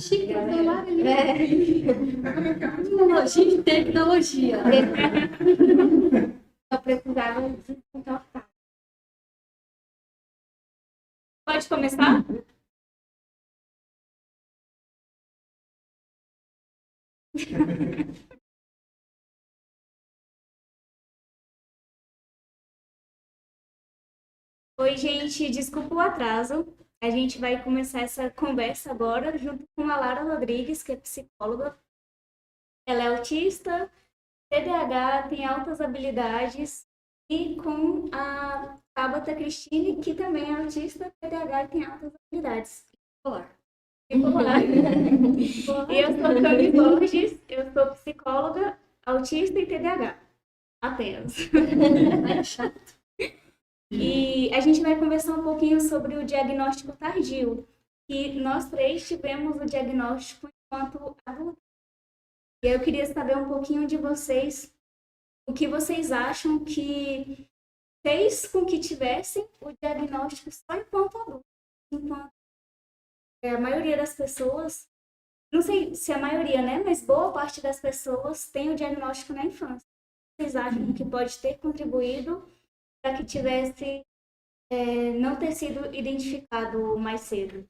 chique, tem o celular ali. Tecnologia e tecnologia. Só precisava descontar. Pode começar? Oi, gente, desculpa o atraso. A gente vai começar essa conversa agora junto com a Lara Rodrigues, que é psicóloga. Ela é autista, TDAH, tem altas habilidades, e com a Tabata Cristine, que também é autista, TDAH e tem altas habilidades. Olá. Olá. E eu sou Cami Borges, eu sou psicóloga, autista e TDAH. Apenas. E a gente vai conversar um pouquinho sobre o diagnóstico tardio, que nós três tivemos o diagnóstico enquanto adultos. E eu queria saber um pouquinho de vocês, o que vocês acham que fez com que tivessem o diagnóstico só enquanto adultos. Enquanto a maioria das pessoas, não sei se a maioria, né, mas boa parte das pessoas tem o diagnóstico na infância. Vocês acham que pode ter contribuído para que tivesse não ter sido identificado mais cedo?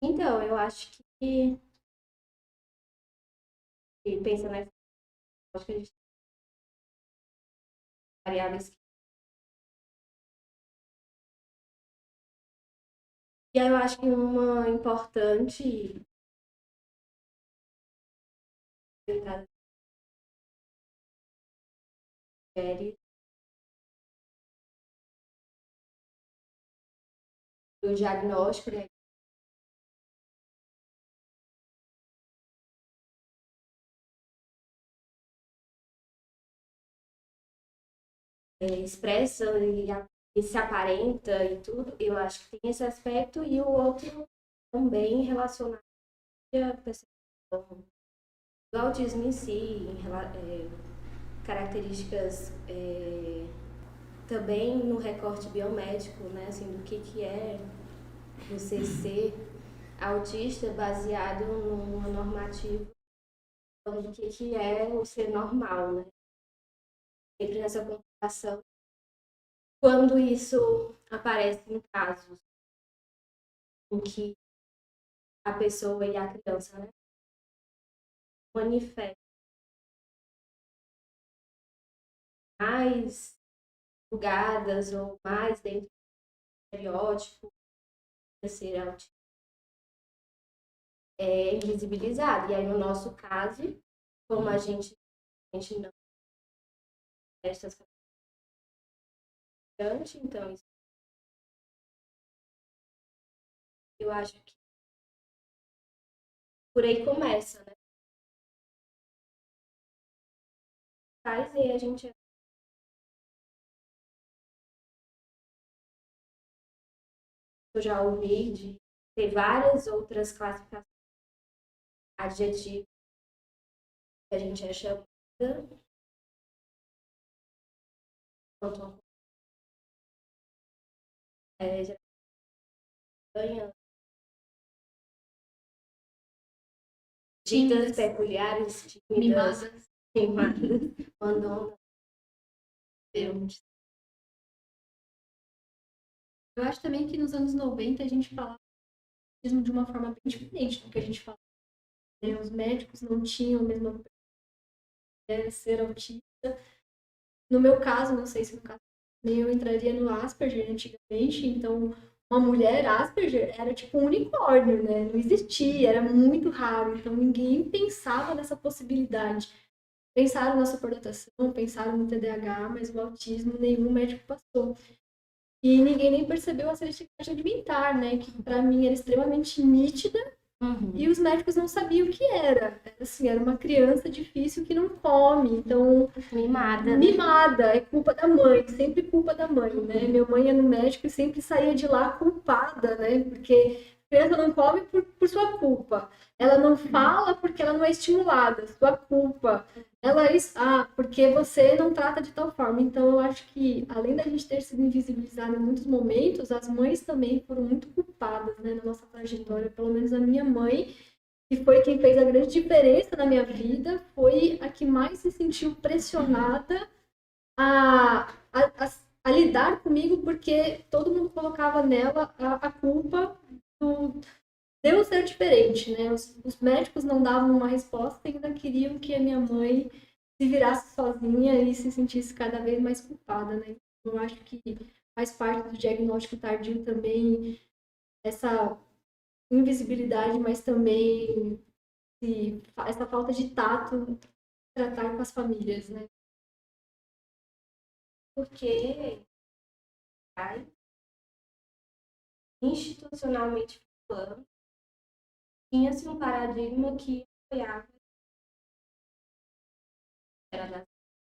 Então, eu acho que pensa nessa, acho que a gente tem variáveis. E aí eu acho que uma importante entrada do diagnóstico, né? Expressa e se aparenta e tudo, eu acho que tem esse aspecto, e o outro também relacionado à percepção do autismo em si, características também no recorte biomédico, né, assim, do que é você ser autista baseado numa normativa do que é o ser normal, né? Sempre nessa comparação. Quando isso aparece em casos em que a pessoa e a criança, né, manifestam mais julgadas ou mais dentro do estereótipo de ser autista, é invisibilizado. E aí, no nosso caso, como a gente não tem essas características, então isso, eu acho que por aí começa, né? Faz e a gente eu já ouvi de ter várias outras classificações adjetivos que a gente é chamada quanto já ganha ditas peculiares, tímidas, mimadas, abandono. Eu acho também que nos anos 90 a gente falava de uma forma bem diferente do que a gente fala. Os médicos não tinham a mesma ser autista. No meu caso, não sei se no caso eu entraria no Asperger antigamente, então uma mulher Asperger era tipo um unicórnio, né? Não existia, era muito raro, então ninguém pensava nessa possibilidade. Pensaram na superdotação, pensaram no TDAH, mas o autismo nenhum médico passou. E ninguém nem percebeu a seletividade alimentar, né? Que para mim era extremamente nítida. E os médicos não sabiam o que era. Assim, era uma criança difícil que não come, então... Mimada. Mimada, é culpa da mãe, sempre culpa da mãe, né? Minha mãe ia no médico e sempre saía de lá culpada, né? Porque criança não come por sua culpa. Ela não fala porque ela não é estimulada, sua culpa. Porque você não trata de tal forma. Então, eu acho que, além da gente ter sido invisibilizada em muitos momentos, as mães também foram muito culpadas, né, na nossa trajetória. Pelo menos a minha mãe, que foi quem fez a grande diferença na minha vida, foi a que mais se sentiu pressionada a, a lidar comigo, porque todo mundo colocava nela a culpa de eu ser diferente, né? Os médicos não davam uma resposta e ainda queriam que a minha mãe se virasse sozinha e se sentisse cada vez mais culpada, né? Eu acho que faz parte do diagnóstico tardio também essa invisibilidade, mas também essa falta de tato tratar com as famílias, né? Porque institucionalmente falando, tinha-se um paradigma que apoiava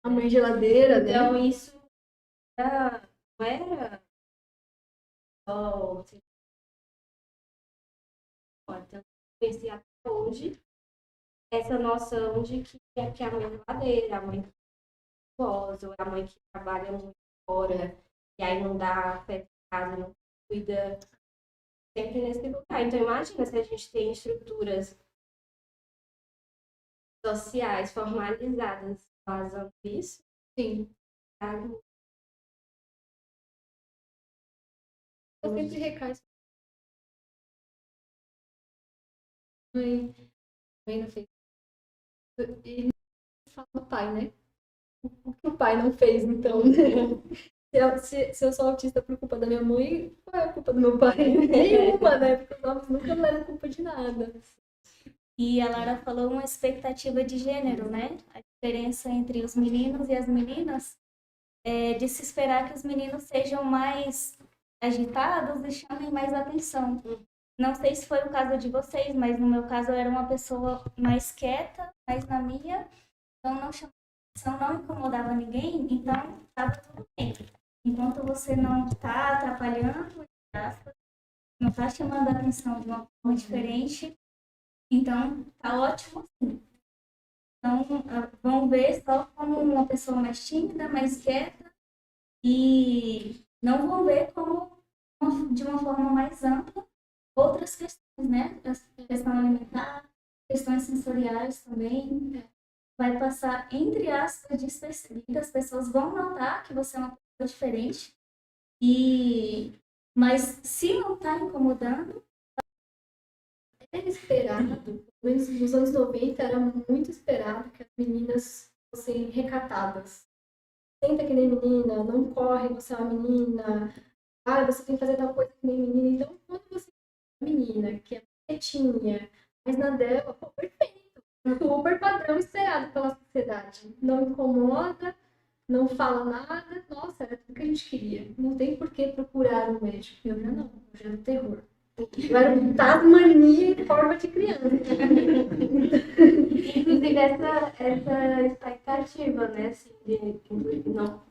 a mãe geladeira, né? Então, isso não era só então, conheci até hoje essa noção de que a mãe geladeira, a mãe idosa, a mãe que trabalha muito fora, e aí não dá afeto em casa, não cuida, sempre nesse lugar. Então, imagina se a gente tem estruturas sociais formalizadas fazendo isso. Sim. Eu sempre recaio. Mãe não fez. E fala o pai, né? O que o pai não fez, então, né? Se eu sou autista por culpa da minha mãe, qual é a culpa do meu pai? Nenhuma, né? Porque os homens nunca levam culpa de nada. E a Lara falou uma expectativa de gênero, né? A diferença entre os meninos e as meninas é de se esperar que os meninos sejam mais agitados e chamem mais atenção. Não sei se foi o caso de vocês, mas no meu caso eu era uma pessoa mais quieta, mais na minha, então não chamava atenção, não incomodava ninguém, então estava tudo bem. Enquanto você não está atrapalhando, não está chamando a atenção de uma forma diferente, então tá ótimo assim. Então vão ver só como uma pessoa mais tímida, mais quieta, e não vão ver como de uma forma mais ampla outras questões, né? A questão alimentar, questões sensoriais também. Vai passar, entre aspas, despercebida. As pessoas vão notar que você é uma pessoa diferente. Mas se não está incomodando... Era esperado, pelo menos nos anos 90, era muito esperado que as meninas fossem recatadas. Senta que nem menina, não corre, você é uma menina. Você tem que fazer tal coisa que nem menina. Então, quando você é uma menina, que é quietinha, mas na dela, pô, perfeito. Super padrão esperado pela sociedade. Não incomoda, não fala nada. Nossa, era tudo que a gente queria. Não tem por que procurar um médico. Eu já não, eu já é do terror. Era um tasmania em forma de criança. Inclusive, essa expectativa, né, assim, de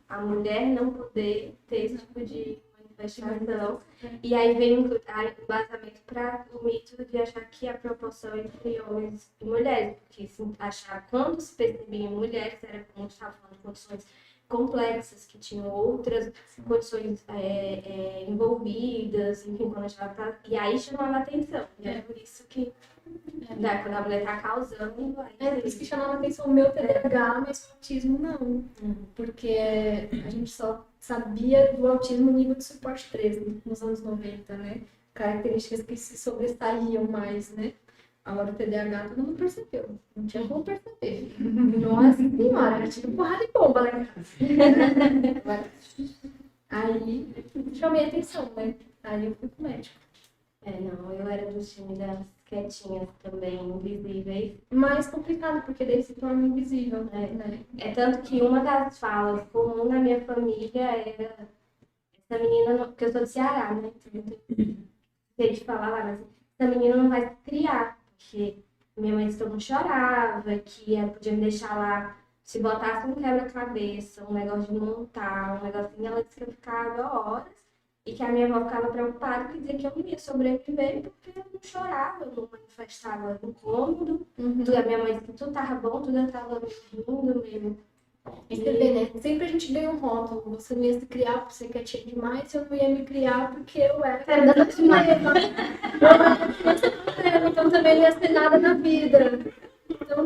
a mulher não poder ter esse tipo de manifestação. E aí vem um embasamento para o mito de achar que a proporção entre homens e mulheres, porque se achar quando se percebia em mulheres, era como estava falando de condições complexas, que tinham outras condições envolvidas, enfim, quando a gente estava... E aí chamava a atenção, né? Por isso que quando a mulher está causando... Por isso que chamava a atenção o meu TDAH, mas o autismo não. Porque a gente só sabia do autismo nível de suporte 3 nos anos 90, né? Características que se sobressaíam mais, né? Agora o TDAH todo mundo percebeu. Não tinha como perceber. Nossa senhora, tinha porrada de bomba lá em casa. Aí chamei a atenção, né? Aí eu fui pro médico. Não, eu era dos times das quietinhas também, invisíveis. Mais complicado, porque daí se torna invisível, né? É tanto que uma das falas comum na minha família era essa menina, porque eu sou do Ceará, né? Se a gente falar lá, mas essa menina não vai se criar, porque minha mãe todo mundo chorava, que ela podia me deixar lá, se botasse um quebra-cabeça, um negócio de montar, um negócio assim, ela disse que eu ficava horas. E que a minha avó ficava preocupada, que dizia que eu não ia sobreviver porque eu não chorava, eu não manifestava incômodo. A minha mãe disse que tudo estava bom, tudo estava lindo mesmo. E você vê, né? Sempre a gente ganha um rótulo. Você não ia se criar porque você quietinha demais, eu não ia me criar porque eu era da demais. Eu era criança problema, então também não ia ser nada na vida. Então,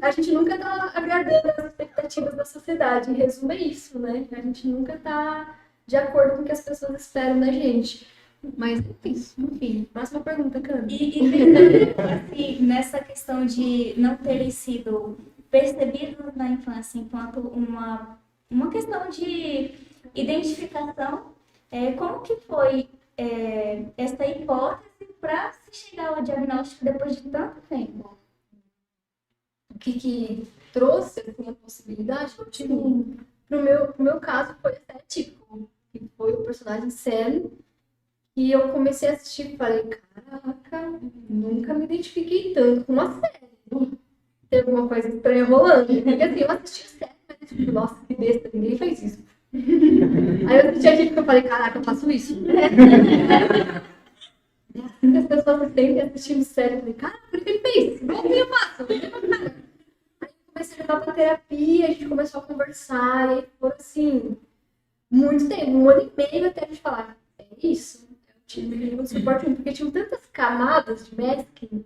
a gente nunca tá agradando as expectativas da sociedade. Em resumo, é isso, né? A gente nunca tá de acordo com o que as pessoas esperam da gente. Mas, enfim. Próxima pergunta, Cami. E assim, nessa questão de não terem sido percebidos na infância enquanto uma questão de identificação, como que foi essa hipótese para se chegar ao diagnóstico depois de tanto tempo? O que trouxe assim, a possibilidade? Tipo, pro meu caso, foi atípico, que foi o personagem Sam. E eu comecei a assistir e falei, caraca, nunca me identifiquei tanto com uma série. Tem alguma coisa estranha rolando. Porque assim, eu assisti a série, mas eu tipo, nossa, que besta, ninguém faz isso. Aí eu assisti a gente e falei, caraca, eu faço isso. E as pessoas se sentem assistindo série, eu falei, cara, por que ele fez? Igualzinho eu faço. Aí eu comecei a levar pra terapia, a gente começou a conversar, e aí foram assim, muito tempo, 1 ano e meio até a gente falar, é isso. Tive um suporte, porque tinham tantas camadas de masking,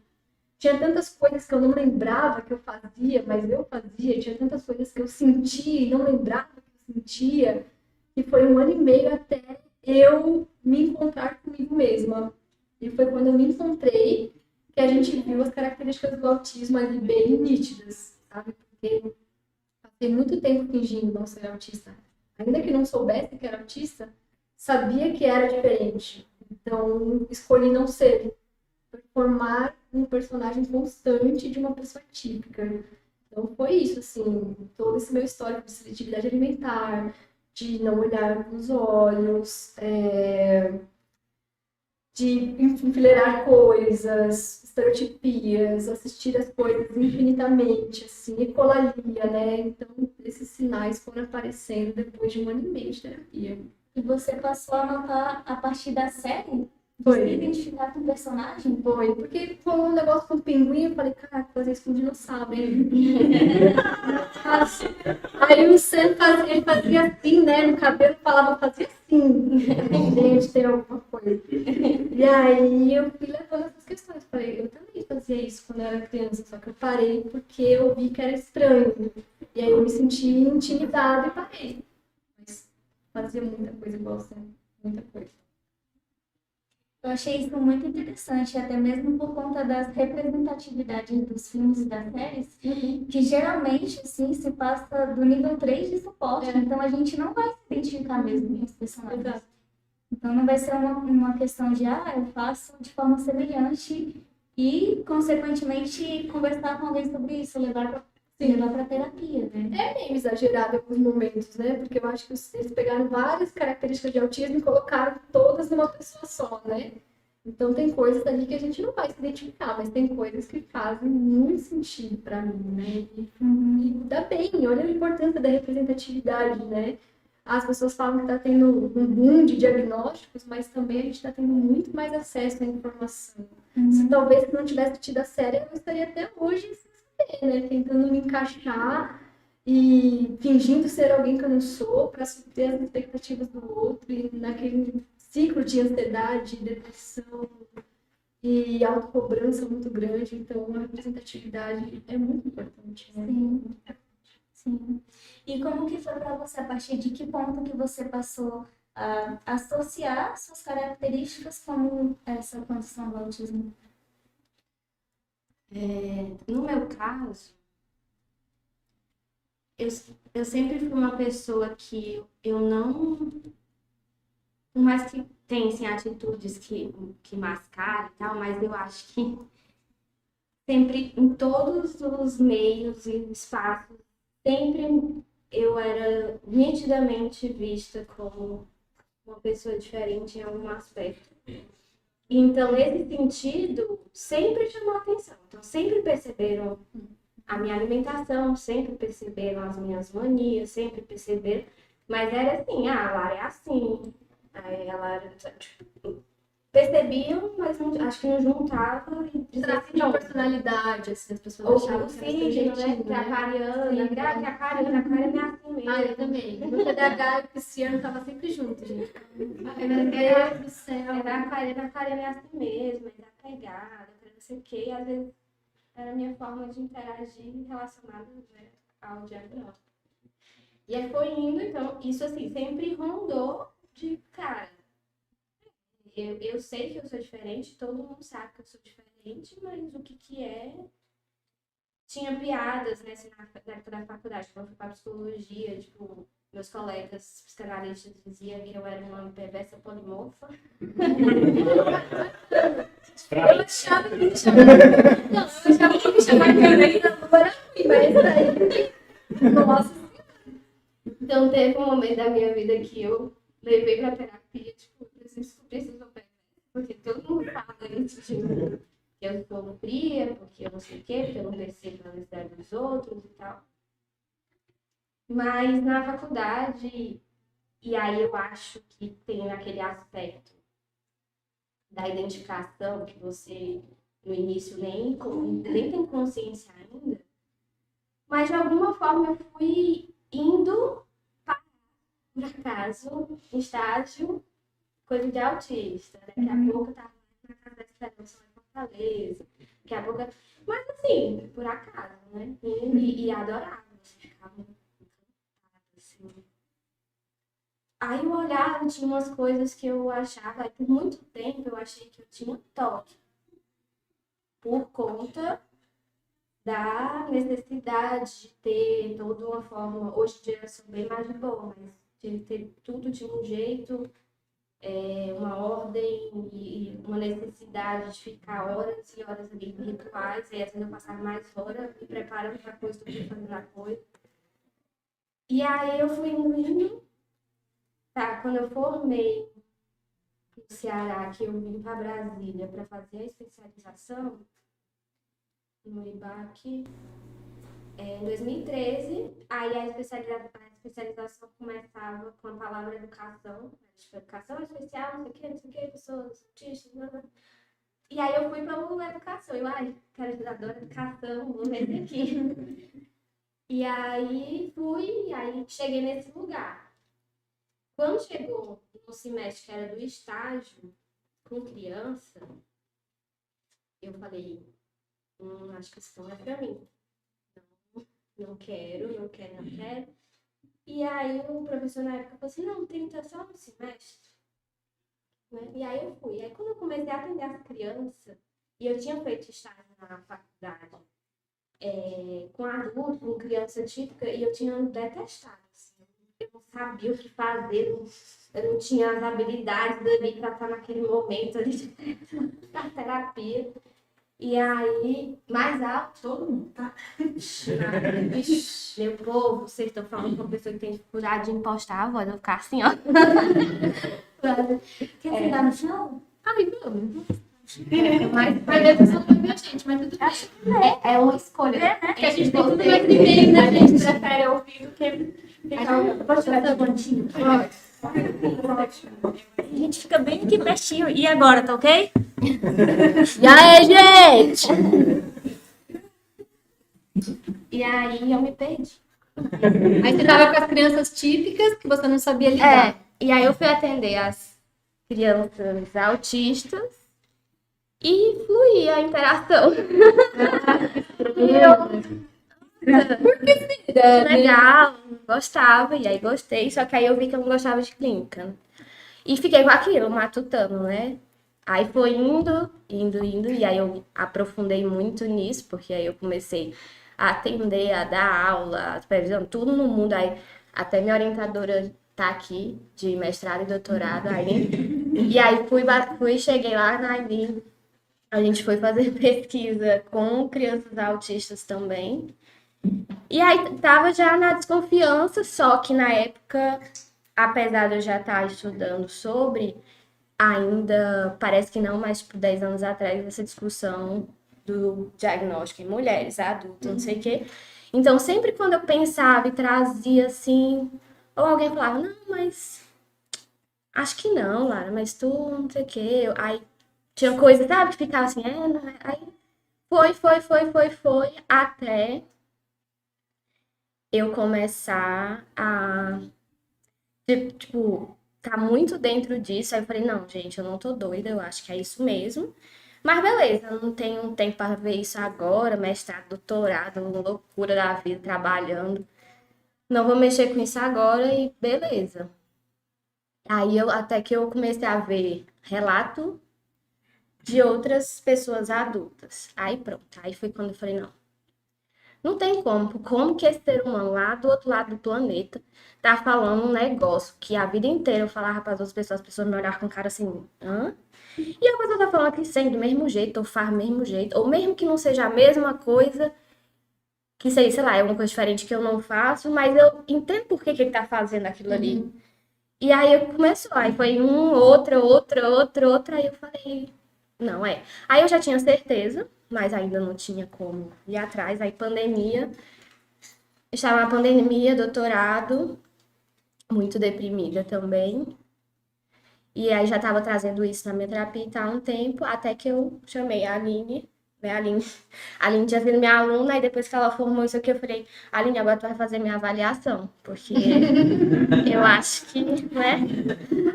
tinha tantas coisas que eu não lembrava que eu fazia, mas eu fazia, tinha tantas coisas que eu sentia e não lembrava que eu sentia, que foi 1 ano e meio até eu me encontrar comigo mesma. E foi quando eu me encontrei que a gente viu as características do autismo ali bem nítidas, sabe? Porque eu passei muito tempo fingindo não ser autista. Ainda que não soubesse que era autista, sabia que era diferente. Então, escolhi não ser, formar um personagem constante de uma pessoa típica. Então, foi isso, assim, todo esse meu histórico de seletividade alimentar, de não olhar nos olhos, de enfileirar coisas, estereotipias, assistir as coisas infinitamente, assim, ecolalia, né? Então, esses sinais foram aparecendo depois de 1 ano e meio de terapia. E você passou a notar a partir da série? Foi. Se identificar com o personagem? Foi, porque foi um negócio com o pinguim, eu falei, caraca, fazer isso com um dinossauro, hein? Aí o Sam ele fazia assim, né, no cabelo, falava, fazia assim. Gente, tem alguma coisa. E aí eu fui levando essas questões, falei, eu também fazia isso quando eu era criança, só que eu parei porque eu vi que era estranho. E aí eu me senti intimidada e parei. Mas fazia muita coisa igual o Sam, muita coisa. Eu achei isso muito interessante, até mesmo por conta das representatividades dos filmes e das séries, que geralmente, assim, se passa do nível 3 de suporte. Então, a gente não vai se identificar mesmo com os personagens. Exato. Então, não vai ser uma questão de, eu faço de forma semelhante e, consequentemente, conversar com alguém sobre isso, levar para terapia, né? É meio exagerado em alguns momentos, né? Porque eu acho que eles pegaram várias características de autismo e colocaram todas numa pessoa só, né? Então tem coisas ali que a gente não vai se identificar, mas tem coisas que fazem muito sentido pra mim, né? E dá bem, olha a importância da representatividade, né? As pessoas falam que tá tendo um boom de diagnósticos, mas também a gente tá tendo muito mais acesso à informação. Se talvez não tivesse tido a série, eu estaria até hoje né? Tentando me encaixar e fingindo ser alguém que eu não sou para suprir as expectativas do outro e naquele ciclo de ansiedade, depressão e autocobrança muito grande. Então, a representatividade é muito importante. Né? Sim. Sim. E como que foi para você, a partir de que ponto que você passou a associar suas características com essa condição do autismo? No meu caso, eu sempre fui uma pessoa que eu não... Por mais que tenha assim, atitudes que mascaram e tal, mas eu acho que sempre, em todos os meios e espaços, sempre eu era nitidamente vista como uma pessoa diferente em algum aspecto. Então, nesse sentido, sempre chamou atenção. Então, sempre perceberam a minha alimentação, sempre perceberam as minhas manias, sempre perceberam. Mas era assim, a Lara é assim. Aí ela, tipo, percebiam, mas acho que não juntava e dizia Traço de personalidade, assim, as pessoas ou achavam o que era signo, né? subjetivo, Que a né? Cariana, que a Cariana é assim mesmo. Ah, eu também. O meu TDAH e o pisciano tava sempre junto, gente. Ai, meu Era- Deus do céu. a Karen é assim mesmo, é desapegada, não sei o quê, e às vezes era a minha forma de interagir relacionada, né, ao diagnóstico. E aí foi indo, então, isso assim, sempre rondou de, cara, eu sei que eu sou diferente, todo mundo sabe que eu sou diferente, mas o que que é? Tinha piadas, né, assim, na época da faculdade, quando eu fui para psicologia, tipo, meus colegas psicanalistas diziam que eu era uma perversa polimorfa. Eu achava que me chamava. Não, eu achava que me chamava de Catarina não era ruim, mas aí. Nossa. Então teve um momento da minha vida que eu levei pra terapia, tipo, eu preciso descobrir se eu sou perversa, porque todo mundo fala isso, tipo, que eu sou fria, porque eu não sei o quê, porque eu não percebo a necessidade dos outros e tal. Mas na faculdade, e aí eu acho que tem aquele aspecto da identificação que você no início nem tem consciência ainda, mas de alguma forma eu fui indo, por acaso, em estágio, coisa de autista. Daqui a pouco eu tava na casa da Esperança em Fortaleza. Daqui a pouco. Mas assim, por acaso, né? E adorava, assim, ficava encantada, assim. Aí eu olhava, tinha umas coisas que eu achava, por muito tempo eu achei que eu tinha toque. Por conta da necessidade de ter toda uma forma. Hoje em dia eu sou bem mais de boa, mas de ter tudo de um jeito, uma ordem e uma necessidade de ficar horas e horas ali em rituais, e às vezes eu passava mais horas me preparando para a coisa do que fazendo a coisa. E aí eu fui indo, tá? Quando eu formei no Ceará, que eu vim para Brasília para fazer a especialização no IBAC, em 2013, aí a especialização começava com a palavra educação, tipo, educação especial, não sei o que, pessoas autistas, blá, blá. E aí eu fui para educação, eu, quero ajudadora de educação, vou ver aqui. E aí fui, e aí cheguei nesse lugar. Quando chegou no semestre que era do estágio com criança, eu falei, acho que isso não é para mim. Não quero, não quero, não quero. E aí o professor na época falou assim, não, tenta só no semestre. Né? E aí eu fui. E aí quando eu comecei a atender as crianças, e eu tinha feito estágio na faculdade com adulto, com criança típica, e eu tinha detestado. Assim. Eu não sabia o que fazer, eu não tinha as habilidades ali para estar naquele momento ali da terapia. E aí, mais alto, todo mundo, tá? Meu povo, vocês estão falando com uma pessoa que tem dificuldade de impostar a voz, eu vou ficar assim, ó. Quer sentar no chão? Ai, não. Mas a pessoa não vê a gente, mas tudo bem. É uma escolha. né? Porque a gente tem tudo mais primeiro, né? A gente prefere ouvir do que Eu posso tirar esse pontinho? A gente fica bem aqui pertinho. E agora, tá ok? E aí, gente? E aí eu me perdi. Aí você tava com as crianças típicas que você não sabia lidar. E aí eu fui atender as crianças autistas e fluía a interação. Legal, gostava, e aí gostei, só que aí eu vi que eu não gostava de clínica. E fiquei com aquilo, matutando, né? Aí foi indo, e aí eu aprofundei muito nisso, porque aí eu comecei a atender, a dar aula, a supervisão, tudo no mundo. Aí até minha orientadora tá aqui, de mestrado e doutorado, aí. E aí cheguei lá na Aileen, a gente foi fazer pesquisa com crianças autistas também. E aí tava já na desconfiança, só que na época, apesar de eu já estar estudando sobre, ainda parece que não, mas tipo 10 anos atrás, essa discussão do diagnóstico em mulheres, adultas, não sei o quê. Então, sempre quando eu pensava e trazia assim, ou alguém falava, não, mas acho que não, Lara, mas tu não sei o quê. Aí tinha coisa, sabe, que ficava assim, não, aí foi, até eu começar a, tipo, tá muito dentro disso. Aí eu falei, não, gente, eu não tô doida, eu acho que é isso mesmo. Mas beleza, eu não tenho tempo para ver isso agora, mestrado, doutorado, loucura da vida, trabalhando. Não vou mexer com isso agora e beleza. Aí até que eu comecei a ver relato de outras pessoas adultas. Aí pronto, aí foi quando eu falei, não tem como que esse ser humano lá do outro lado do planeta tá falando um negócio que a vida inteira eu falava para as pessoas me olhavam com cara assim, hã? E a pessoa tá falando que sente do mesmo jeito, ou faz do mesmo jeito, ou mesmo que não seja a mesma coisa, que sei, sei lá, é uma coisa diferente que eu não faço, mas eu entendo por que ele tá fazendo aquilo ali. E aí começou, aí foi outra, aí eu falei, não é. Aí eu já tinha certeza, mas ainda não tinha como ir atrás, aí pandemia, estava na pandemia, doutorado, muito deprimida também. E aí já estava trazendo isso na minha terapia e tal, há um tempo, até que eu chamei a Aline, né? A Aline tinha sido minha aluna, e depois que ela formou isso aqui, eu falei, Aline, agora tu vai fazer minha avaliação, porque eu acho que, né?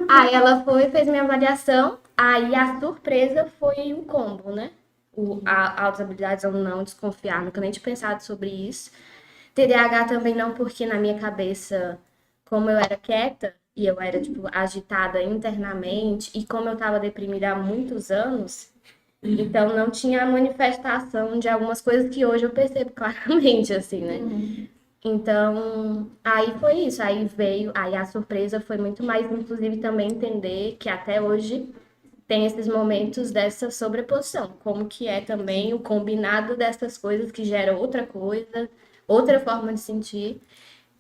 Aí ela foi, fez minha avaliação, aí a surpresa foi o combo, né? Altas habilidades ou não, desconfiar, nunca nem tinha pensado sobre isso. TDAH também não, porque na minha cabeça, como eu era quieta e eu era, tipo, agitada internamente, e como eu tava deprimida há muitos anos, então não tinha a manifestação de algumas coisas que hoje eu percebo claramente, assim, né? Então, aí foi isso, aí a surpresa foi muito mais, inclusive, também entender que até hoje tem esses momentos dessa sobreposição, como que é também o combinado dessas coisas que gera outra coisa, outra forma de sentir.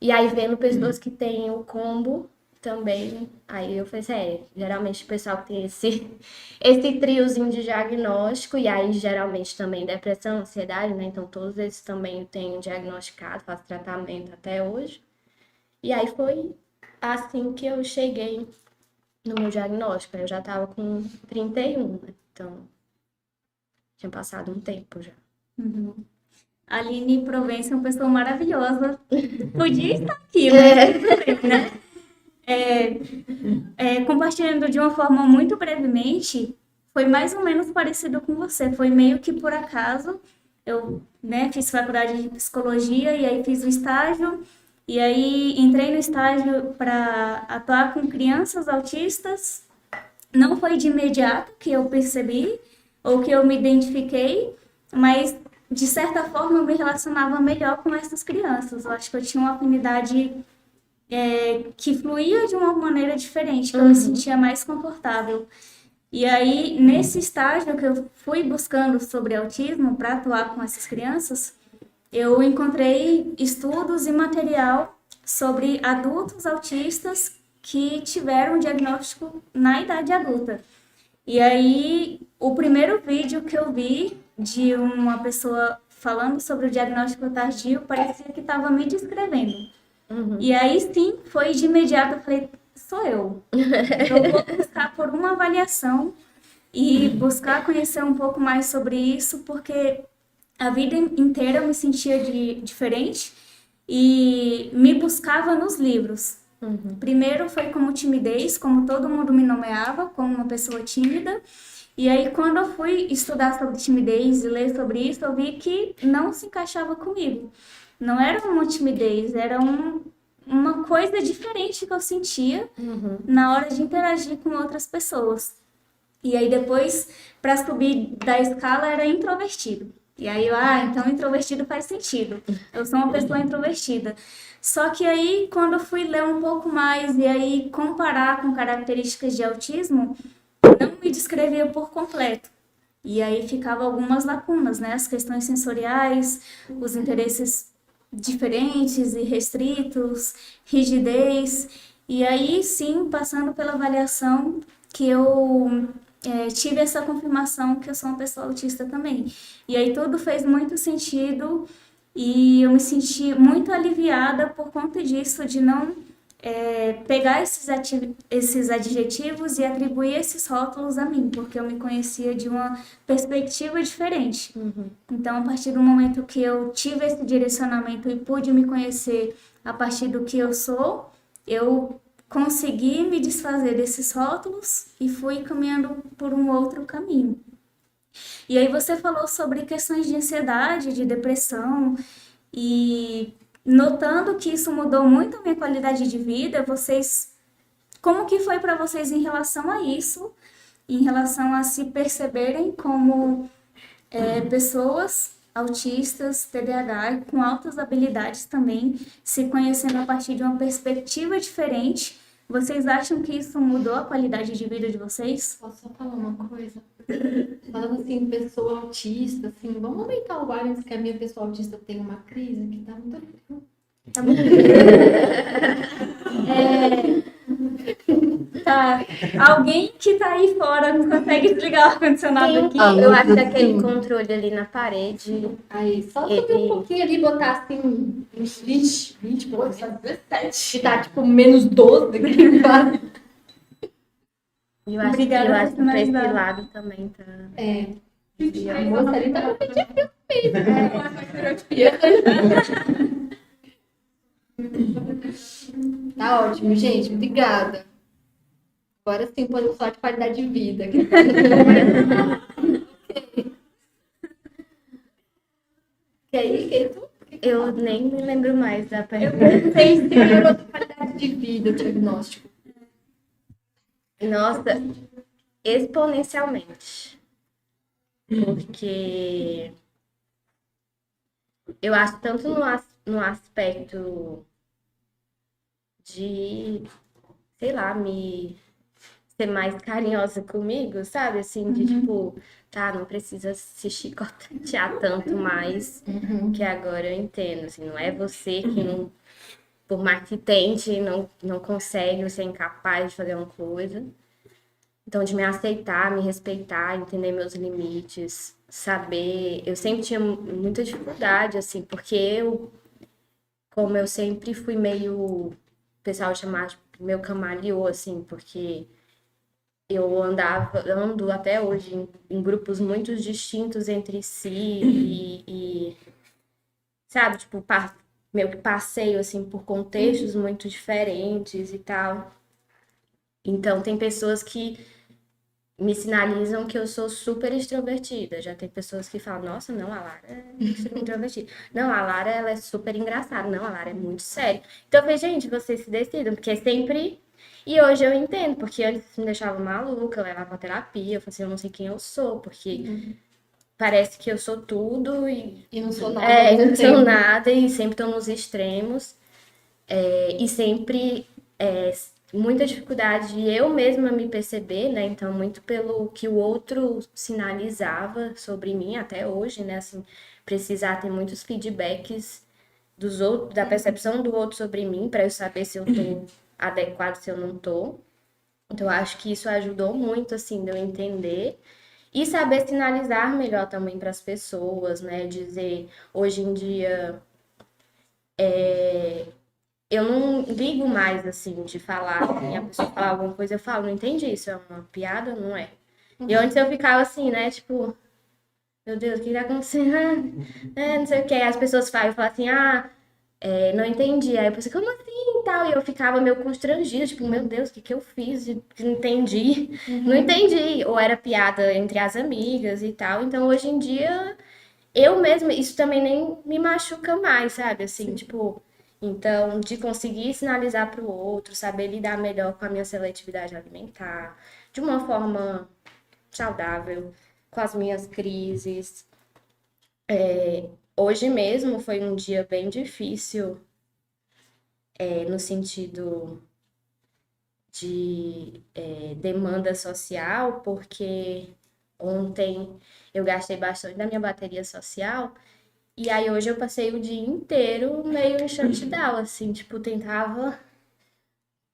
E aí vendo pessoas que têm o combo também, aí eu falei assim, geralmente o pessoal que tem esse triozinho de diagnóstico, e aí geralmente também depressão, ansiedade, né? Então todos esses também eu tenho diagnosticado, faço tratamento até hoje. E aí foi assim que eu cheguei no meu diagnóstico. Eu já tava com 31, né? Então tinha passado um tempo já. A Aline Provença é uma pessoa maravilhosa. Podia estar aqui, mas né? Compartilhando de uma forma muito brevemente, foi mais ou menos parecido com você. Foi meio que por acaso. Eu, né, fiz faculdade de psicologia e aí fiz o estágio. E aí entrei no estágio para atuar com crianças autistas. Não foi de imediato que eu percebi ou que eu me identifiquei, mas de certa forma eu me relacionava melhor com essas crianças. Eu acho que eu tinha uma afinidade que fluía de uma maneira diferente, que eu me sentia mais confortável. E aí, nesse estágio que eu fui buscando sobre autismo para atuar com essas crianças, eu encontrei estudos e material sobre adultos autistas que tiveram diagnóstico na idade adulta. E aí, o primeiro vídeo que eu vi de uma pessoa falando sobre o diagnóstico tardio parecia que estava me descrevendo. E aí, sim, foi de imediato, eu falei, sou eu. Eu vou buscar por uma avaliação e buscar conhecer um pouco mais sobre isso, porque a vida inteira eu me sentia diferente e me buscava nos livros. Primeiro foi como timidez, como todo mundo me nomeava, como uma pessoa tímida. E aí, quando eu fui estudar sobre timidez e ler sobre isso, eu vi que não se encaixava comigo. Não era uma timidez, era uma coisa diferente que eu sentia na hora de interagir com outras pessoas. E aí depois, para subir da escala, era introvertido. E aí então introvertido faz sentido. Eu sou uma pessoa introvertida. Só que aí, quando eu fui ler um pouco mais e aí comparar com características de autismo, não me descrevia por completo. E aí ficava algumas lacunas, né? As questões sensoriais, os interesses diferentes e restritos, rigidez. E aí, sim, passando pela avaliação, que eu tive essa confirmação que eu sou uma pessoa autista também. E aí tudo fez muito sentido e eu me senti muito aliviada por conta disso, de não pegar esses adjetivos e atribuir esses rótulos a mim, porque eu me conhecia de uma perspectiva diferente. Então, a partir do momento que eu tive esse direcionamento e pude me conhecer a partir do que eu sou, eu consegui me desfazer desses rótulos e fui caminhando por um outro caminho. E aí você falou sobre questões de ansiedade, de depressão, e notando que isso mudou muito a minha qualidade de vida, como que foi para vocês em relação a isso, em relação a se perceberem como pessoas autistas, TDAH, com altas habilidades também, se conhecendo a partir de uma perspectiva diferente? Vocês acham que isso mudou a qualidade de vida de vocês? Posso só falar uma coisa? Falando assim, pessoa autista, assim, vamos aumentar o ar antes que a minha pessoa autista tenha uma crise, que tá muito frio. Tá bom? Tá. Alguém que tá aí fora não consegue desligar o ar-condicionado aqui? Eu acho que aquele controle ali na parede. Aí, só subir um pouquinho ali e botar assim uns 20, pelo menos 17. Que tá tipo menos 12 aqui em casa. Eu acho Obrigada que por pra esse finalizar. lado também tá. E a moça ali tá no pedir frio mesmo. Tá ótimo, gente. Obrigada. Agora sim, podemos falar de qualidade de vida. Que aí, que tu? Eu nem me lembro mais da pergunta. Vocês melhorou a qualidade de vida, o diagnóstico? Nossa, exponencialmente. Porque eu acho tanto no aspecto de, sei lá, me ser mais carinhosa comigo, sabe? Assim, de tipo, tá, não precisa se chicotear tanto mais, que agora eu entendo, assim, não é você que não, por mais que tente, não consegue, você é incapaz de fazer uma coisa. Então, de me aceitar, me respeitar, entender meus limites, saber. Eu sempre tinha muita dificuldade, assim, porque como eu sempre fui meio. O pessoal chamava de meio camaleô, assim, porque eu ando até hoje em grupos muito distintos entre si sabe, tipo, meio que passeio, assim, por contextos muito diferentes e tal. Então, tem pessoas que me sinalizam que eu sou super extrovertida. Já tem pessoas que falam, nossa, não, a Lara é super introvertida. Não, a Lara, ela é super engraçada. Não, a Lara é muito séria. Então, eu falei, gente, vocês se decidam, porque é sempre... E hoje eu entendo, porque antes me deixava maluca, eu levava pra terapia, eu falei assim, eu não sei quem eu sou, porque parece que eu sou tudo e E não sou nada. eu não sou nada e sempre estou nos extremos. E sempre muita dificuldade de eu mesma me perceber, né? Então, muito pelo que o outro sinalizava sobre mim até hoje, né? Assim, precisar ter muitos feedbacks dos outros, da percepção do outro sobre mim, para eu saber se eu tô adequado, se eu não tô. Então, eu acho que isso ajudou muito, assim, de eu entender. E saber sinalizar melhor também para as pessoas, né? Dizer, hoje em dia, eu não ligo mais, assim, de falar. Assim, a pessoa falar alguma coisa, eu falo, não entendi, isso é uma piada? Não é. E antes eu ficava assim, né? Tipo, meu Deus, o que tá acontecendo? Não sei o que. Aí as pessoas falam assim, não entendi. Aí eu pensei, como assim e tal? E eu ficava meio constrangida, tipo, meu Deus, o que eu fiz? Não entendi. Não entendi. Ou era piada entre as amigas e tal. Então, hoje em dia, eu mesma, isso também nem me machuca mais, sabe? Assim, tipo, então, de conseguir sinalizar para o outro, saber lidar melhor com a minha seletividade alimentar, de uma forma saudável, com as minhas crises. Hoje mesmo foi um dia bem difícil, no sentido de demanda social, porque ontem eu gastei bastante da minha bateria social, e aí hoje eu passei o dia inteiro meio em shutdown, assim, tipo, tentava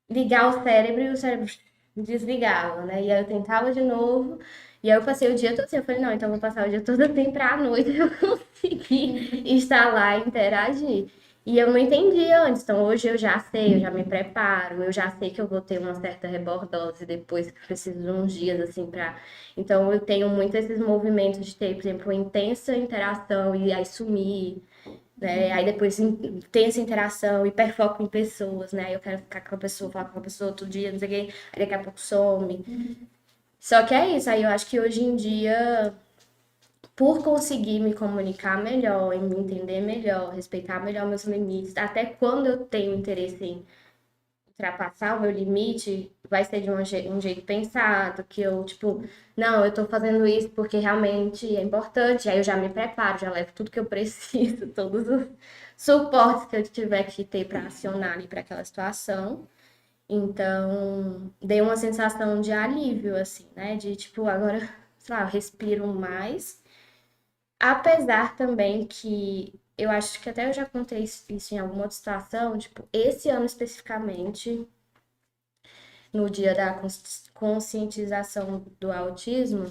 ligar o cérebro e o cérebro desligava, né? E aí eu tentava de novo, e aí eu passei o dia todo assim, eu falei, não, então eu vou passar o dia todo assim pra à noite eu conseguir estar lá e interagir. E eu não entendia antes, então hoje eu já sei, eu já me preparo, eu já sei que eu vou ter uma certa rebordose depois, que eu preciso de uns dias, assim, pra... Então eu tenho muito esses movimentos de ter, por exemplo, intensa interação e aí sumir, né? Aí depois intensa interação, hiperfoco em pessoas, né? Aí eu quero ficar com a pessoa, falar com a pessoa todo dia, não sei o quê, aí daqui a pouco some. Só que é isso, aí eu acho que hoje em dia por conseguir me comunicar melhor, e me entender melhor, respeitar melhor meus limites, até quando eu tenho interesse em ultrapassar o meu limite, vai ser de um jeito pensado, que eu, tipo, não, eu tô fazendo isso porque realmente é importante, aí eu já me preparo, já levo tudo que eu preciso, todos os suportes que eu tiver que ter para acionar ali para aquela situação. Então, deu uma sensação de alívio, assim, né? De, tipo, agora, sei lá, eu respiro mais. Apesar também que eu acho que até eu já contei isso em alguma outra situação, tipo, esse ano especificamente, no dia da conscientização do autismo,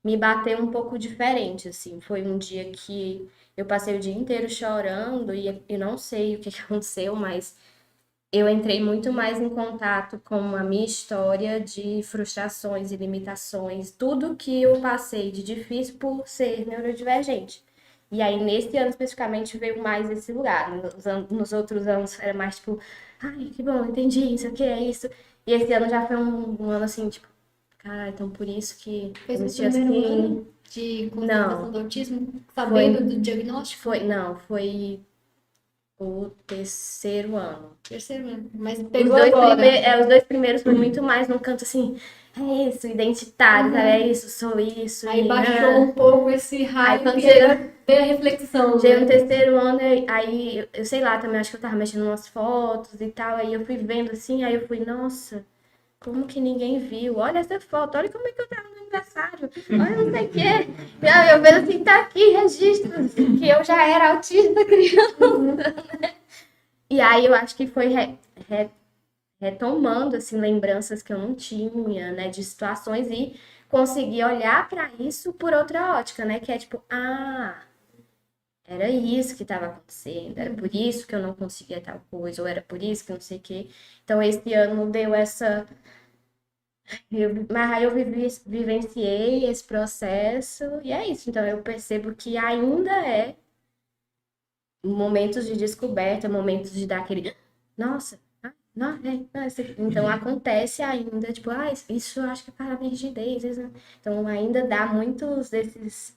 me bateu um pouco diferente, assim. Foi um dia que eu passei o dia inteiro chorando e não sei o que aconteceu, mas eu entrei muito mais em contato com a minha história de frustrações e limitações, tudo que eu passei de difícil por ser neurodivergente. E aí, nesse ano especificamente, veio mais esse lugar. Nos outros anos era mais tipo, ai, que bom, entendi, isso aqui é isso. E esse ano já foi um ano assim, tipo, cara, então por isso que Foi eu me o sentia primeiro assim. ano de conscientização do autismo, sabendo do diagnóstico? Foi o terceiro ano. Terceiro ano. Mas Os pegou dois, agora. os dois primeiros foi muito mais num canto assim, é isso, identitário, sabe? É isso, sou isso. Aí E, baixou um pouco esse Aí hype quando e chega, veio a reflexão, chega né? no terceiro ano, aí eu sei lá, também acho que eu tava mexendo umas fotos e tal, aí eu fui vendo assim, aí eu fui, nossa, como que ninguém viu? Olha essa foto, olha como é que eu tava no aniversário, olha não sei o quê. Não, eu vendo assim, tá aqui, registros, que eu já era autista criança. E aí eu acho que foi retomando assim lembranças que eu não tinha, né, de situações e conseguir olhar para isso por outra ótica, né, que é tipo, era isso que estava acontecendo, era por isso que eu não conseguia tal coisa, ou era por isso que eu não sei o quê. Então esse ano deu essa mas aí eu vivenciei esse processo e é isso. Então eu percebo que ainda é momentos de descoberta, momentos de dar aquele, nossa, não, então acontece ainda, tipo, isso eu acho que é para rigidez, né? Então ainda dá muitos desses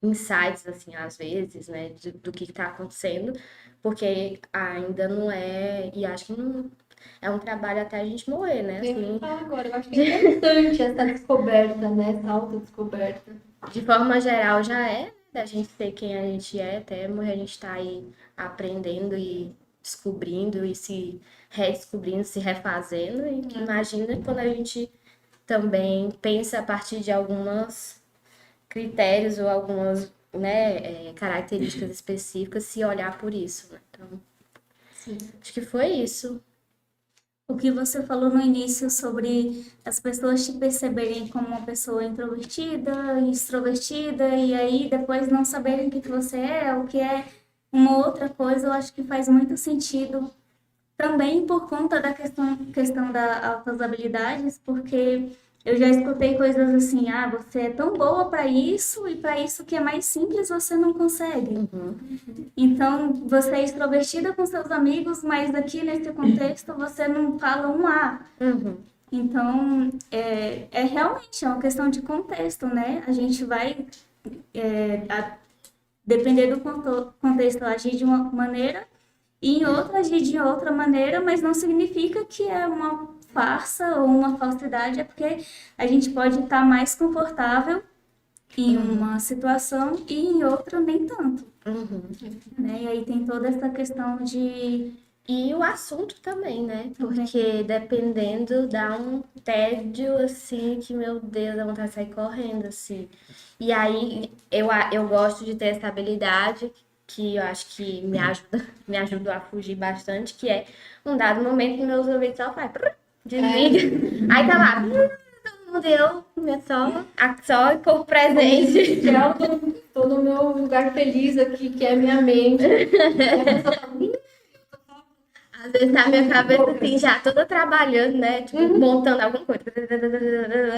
insights, assim, às vezes, né, do que está acontecendo, porque ainda não é, e acho que não é um trabalho até a gente morrer, né? Eu ia Assim, falar agora, eu acho que é importante essa descoberta, né? Essa autodescoberta. de forma geral já é, né, da gente ser quem a gente é, até morrer a gente tá aí aprendendo e descobrindo e se redescobrindo, se refazendo. E imagina quando a gente também pensa a partir de alguns critérios ou algumas, né, características específicas, se olhar por isso, né? Então, Sim. acho que foi isso. O que você falou no início sobre as pessoas te perceberem como uma pessoa introvertida, extrovertida, e aí depois não saberem o que você é, o que é uma outra coisa, eu acho que faz muito sentido. Também por conta da questão das altas habilidades, porque eu já escutei coisas assim, você é tão boa para isso e para isso que é mais simples você não consegue. Então, você é extrovertida com seus amigos, mas aqui nesse contexto você não fala um A. Então, realmente é uma questão de contexto, né? A gente vai, depender do contexto, agir de uma maneira e em outra agir de outra maneira, mas não significa que é uma farsa ou uma falsidade, é porque a gente pode estar mais confortável em uma situação e em outra nem tanto. Né? E aí tem toda essa questão de... E o assunto também, né? Porque dependendo, dá um tédio, assim, que, meu Deus, dá vontade de sair correndo, assim. E aí, eu gosto de ter essa habilidade, que eu acho que me ajudou a fugir bastante, que é, um dado momento que meus ouvidos só faz, desliga. Aí tá lá, todo mundo, eu, só o povo presente. tô no meu lugar feliz aqui, que é a minha mente. E a pessoa tá, Às vezes tá a minha cabeça assim, já toda trabalhando, né? Tipo, montando alguma coisa.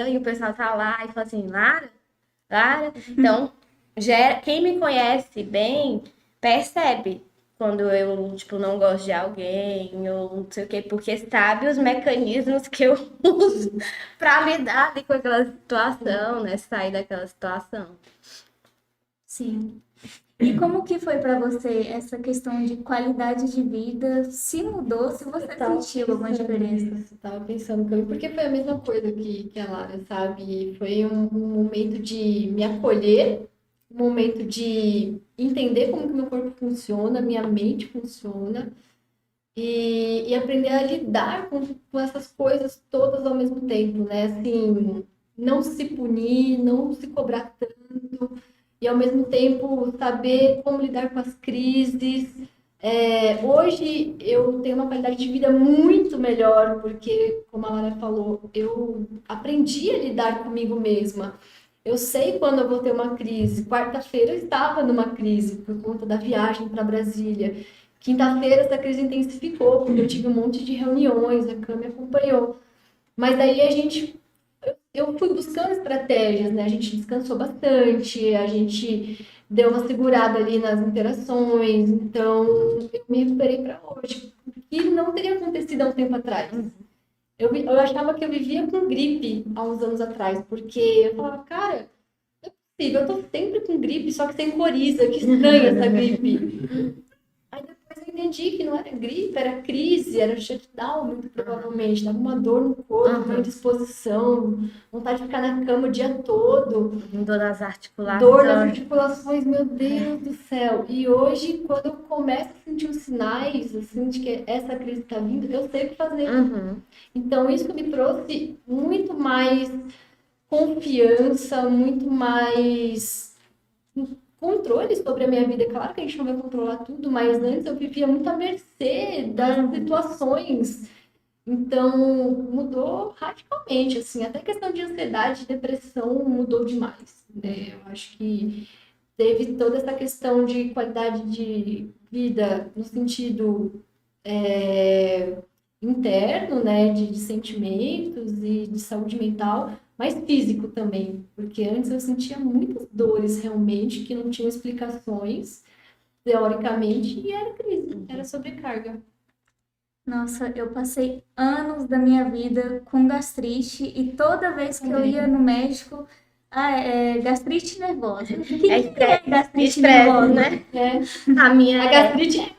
E o pessoal tá lá e fala assim, Lara, Lara. Então, quem me conhece bem percebe quando eu, tipo, não gosto de alguém ou não sei o quê, porque sabe os mecanismos que eu uso pra lidar ali com aquela situação, né? Sair daquela situação. Sim. E como que foi para você essa questão de qualidade de vida? Se mudou, se você sentiu alguma diferença? Eu tava pensando comigo, porque foi a mesma coisa que a Lara, sabe? Foi um momento de me acolher, um momento de entender como que meu corpo funciona, minha mente funciona, e aprender a lidar com essas coisas todas ao mesmo tempo, né? Assim, não se punir, não se cobrar tanto, e ao mesmo tempo saber como lidar com as crises. Hoje eu tenho uma qualidade de vida muito melhor, porque, como a Lara falou, eu aprendi a lidar comigo mesma. Eu sei quando eu vou ter uma crise. Quarta-feira eu estava numa crise por conta da viagem para Brasília. Quinta-feira essa crise intensificou, porque eu tive um monte de reuniões, a Cami me acompanhou. Mas daí eu fui buscando estratégias, né? A gente descansou bastante, a gente deu uma segurada ali nas interações, então eu me recuperei para hoje, que não teria acontecido há um tempo atrás. Eu achava que eu vivia com gripe há uns anos atrás, porque eu falava, cara, não é possível, eu tô sempre com gripe, só que sem coriza, que estranha essa gripe. Aí depois eu entendi que não era gripe, era crise, era shutdown, muito provavelmente. Dava uma dor no corpo, uma indisposição, vontade de ficar na cama o dia todo. Dor nas articulações. Dor nas articulações, meu Deus do céu. E hoje, quando eu começo a sentir os sinais, assim, de que essa crise está vindo, eu sei o que fazer. Então, isso me trouxe muito mais confiança, muito mais controle sobre a minha vida. Claro que a gente não vai controlar tudo, mas antes eu vivia muito à mercê das situações. Então, mudou radicalmente, assim, até a questão de ansiedade, depressão mudou demais, né? Eu acho que teve toda essa questão de qualidade de vida no sentido interno, né, de sentimentos e de saúde mental, mas físico também, porque antes eu sentia muitas dores realmente que não tinham explicações, teoricamente, e era crise, era sobrecarga. Nossa, eu passei anos da minha vida com gastrite e toda vez que eu ia no médico, gastrite nervosa. O que é gastrite estresse, nervosa? né? A gastrite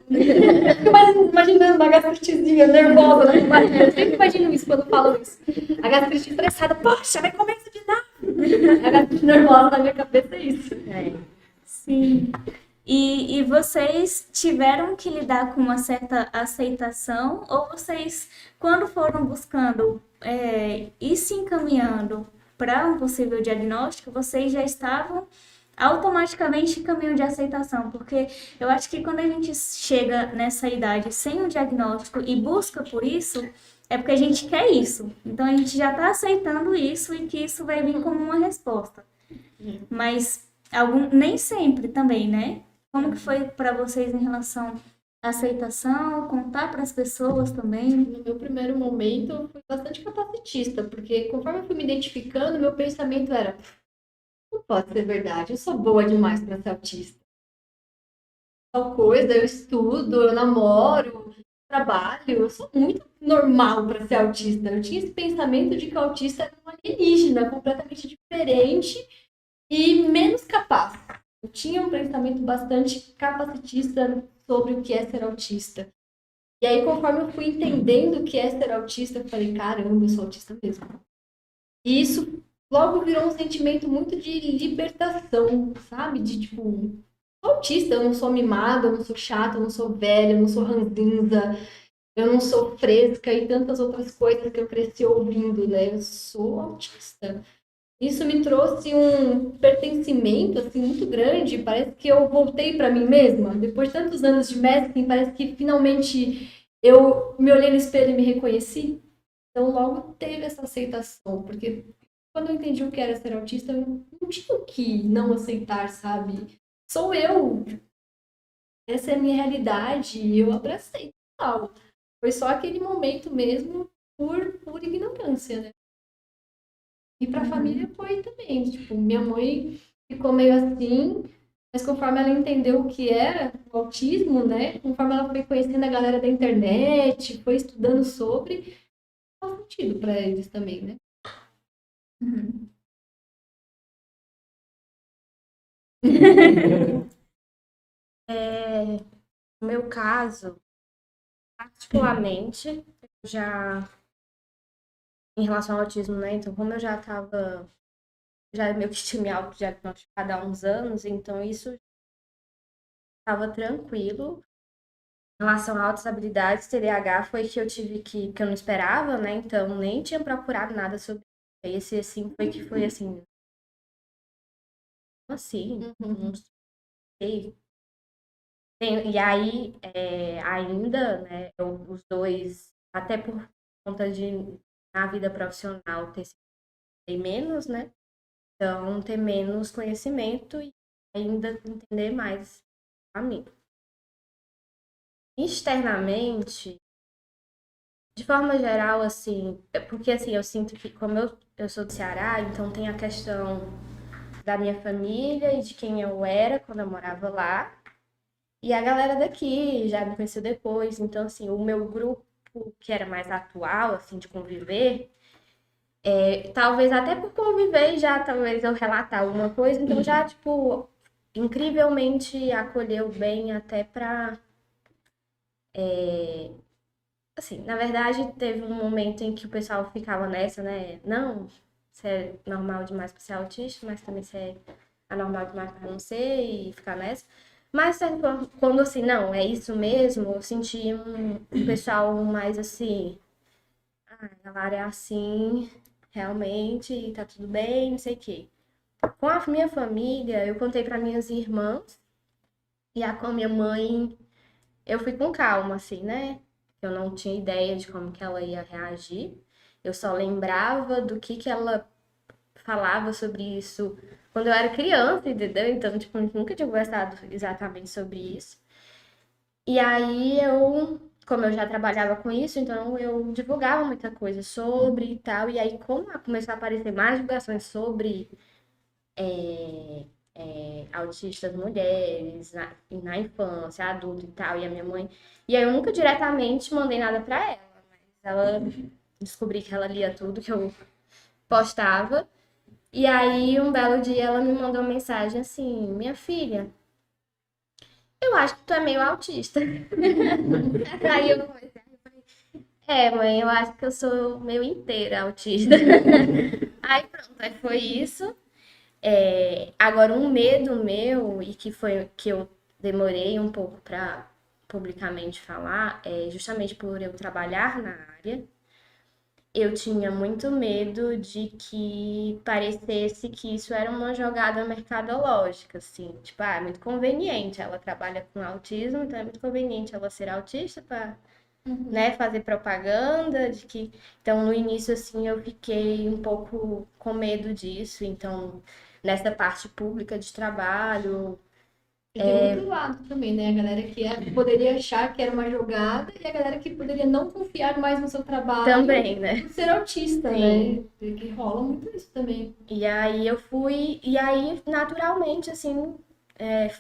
Fico imaginando uma gastritezinha nervosa, né? Eu sempre imagino isso quando falo isso. A gastrite estressada, poxa, vai comer isso de novo. A gastrite nervosa na minha cabeça é isso. Sim. E vocês tiveram que lidar com uma certa aceitação, ou vocês, quando foram buscando e se encaminhando para um possível diagnóstico, vocês já estavam automaticamente em caminho de aceitação? Porque eu acho que quando a gente chega nessa idade sem um diagnóstico e busca por isso, é porque a gente quer isso. Então a gente já está aceitando isso e que isso vai vir como uma resposta. Mas nem sempre também, né? Como que foi para vocês em relação à aceitação, contar para as pessoas também? No meu primeiro momento, eu fui bastante capacitista, porque conforme eu fui me identificando, meu pensamento era: não pode ser verdade, eu sou boa demais para ser autista. Tal coisa, eu estudo, eu namoro, trabalho, eu sou muito normal para ser autista. Eu tinha esse pensamento de que o autista era um alienígena, completamente diferente e menos capaz. Eu tinha um pensamento bastante capacitista sobre o que é ser autista. E aí, conforme eu fui entendendo o que é ser autista, eu falei, caramba, eu sou autista mesmo. E isso logo virou um sentimento muito de libertação, sabe? De tipo, sou autista, eu não sou mimada, eu não sou chata, eu não sou velha, eu não sou ranzinza, eu não sou fresca e tantas outras coisas que eu cresci ouvindo, né? Eu sou autista. Isso me trouxe um pertencimento assim muito grande. Parece que eu voltei para mim mesma. Depois de tantos anos de mestre, parece que finalmente eu me olhei no espelho e me reconheci. Então logo teve essa aceitação, porque quando eu entendi o que era ser autista, eu não tinha o que não aceitar, sabe? Sou eu. Essa é a minha realidade e eu abracei. Tal. Foi só aquele momento mesmo por ignorância, né? E pra família foi também. Tipo, minha mãe ficou meio assim, mas conforme ela entendeu o que era o autismo, né? Conforme ela foi conhecendo a galera da internet, foi estudando sobre, faz sentido pra eles também, né? No meu caso, particularmente, já em relação ao autismo, né? Então, como eu já meio que tinha me autodiagnosticado há uns anos, então isso estava tranquilo. Em relação a altas habilidades, TDAH foi que eu tive que eu não esperava, né? Então, nem tinha procurado nada sobre esse, assim, foi assim, assim, não sei. E aí, ainda, né, os dois, até por conta de, na vida profissional, ter menos, né? Então, ter menos conhecimento e ainda entender mais a mim. Externamente, de forma geral, assim, porque assim, eu sinto que como eu sou do Ceará, então tem a questão da minha família e de quem eu era quando eu morava lá. E a galera daqui já me conheceu depois. Então, assim, o meu grupo que era mais atual, assim, de conviver, talvez até por conviver e já talvez eu relatar alguma coisa, então já, tipo, incrivelmente acolheu bem até pra. Assim, na verdade, teve um momento em que o pessoal ficava nessa, né? Não, você é normal demais pra ser autista, mas também você é anormal demais pra não ser e ficar nessa. Mas quando assim, não, é isso mesmo, eu senti um pessoal mais assim, a Lara é assim, realmente, tá tudo bem, não sei o quê. Com a minha família, eu contei para minhas irmãs e com a minha mãe, eu fui com calma, assim, né? Eu não tinha ideia de como que ela ia reagir. Eu só lembrava do que ela falava sobre isso quando eu era criança, entendeu? Então, tipo, nunca tinha conversado exatamente sobre isso. E aí como eu já trabalhava com isso, então eu divulgava muita coisa sobre e tal. E aí, como começou a aparecer mais divulgações sobre autistas mulheres na infância, adulto e tal, e a minha mãe. E aí eu nunca diretamente mandei nada pra ela, mas ela descobri que ela lia tudo que eu postava. E aí, um belo dia, ela me mandou uma mensagem assim: minha filha, eu acho que tu é meio autista. Aí eu comecei a mãe, eu acho que eu sou meio inteira autista. Aí pronto, aí foi isso. Agora, um medo meu, e que foi que eu demorei um pouco para publicamente falar, é justamente por eu trabalhar na área, eu tinha muito medo de que parecesse que isso era uma jogada mercadológica, assim. Tipo, é muito conveniente, ela trabalha com autismo, então é muito conveniente ela ser autista para, né, fazer propaganda de que... Então, no início, assim, eu fiquei um pouco com medo disso. Então, nessa parte pública de trabalho, E tem outro lado também, né? A galera que poderia achar que era uma jogada e a galera que poderia não confiar mais no seu trabalho também, né? por ser autista, Sim. né? Que rola muito isso também. E aí eu fui, e aí naturalmente, assim,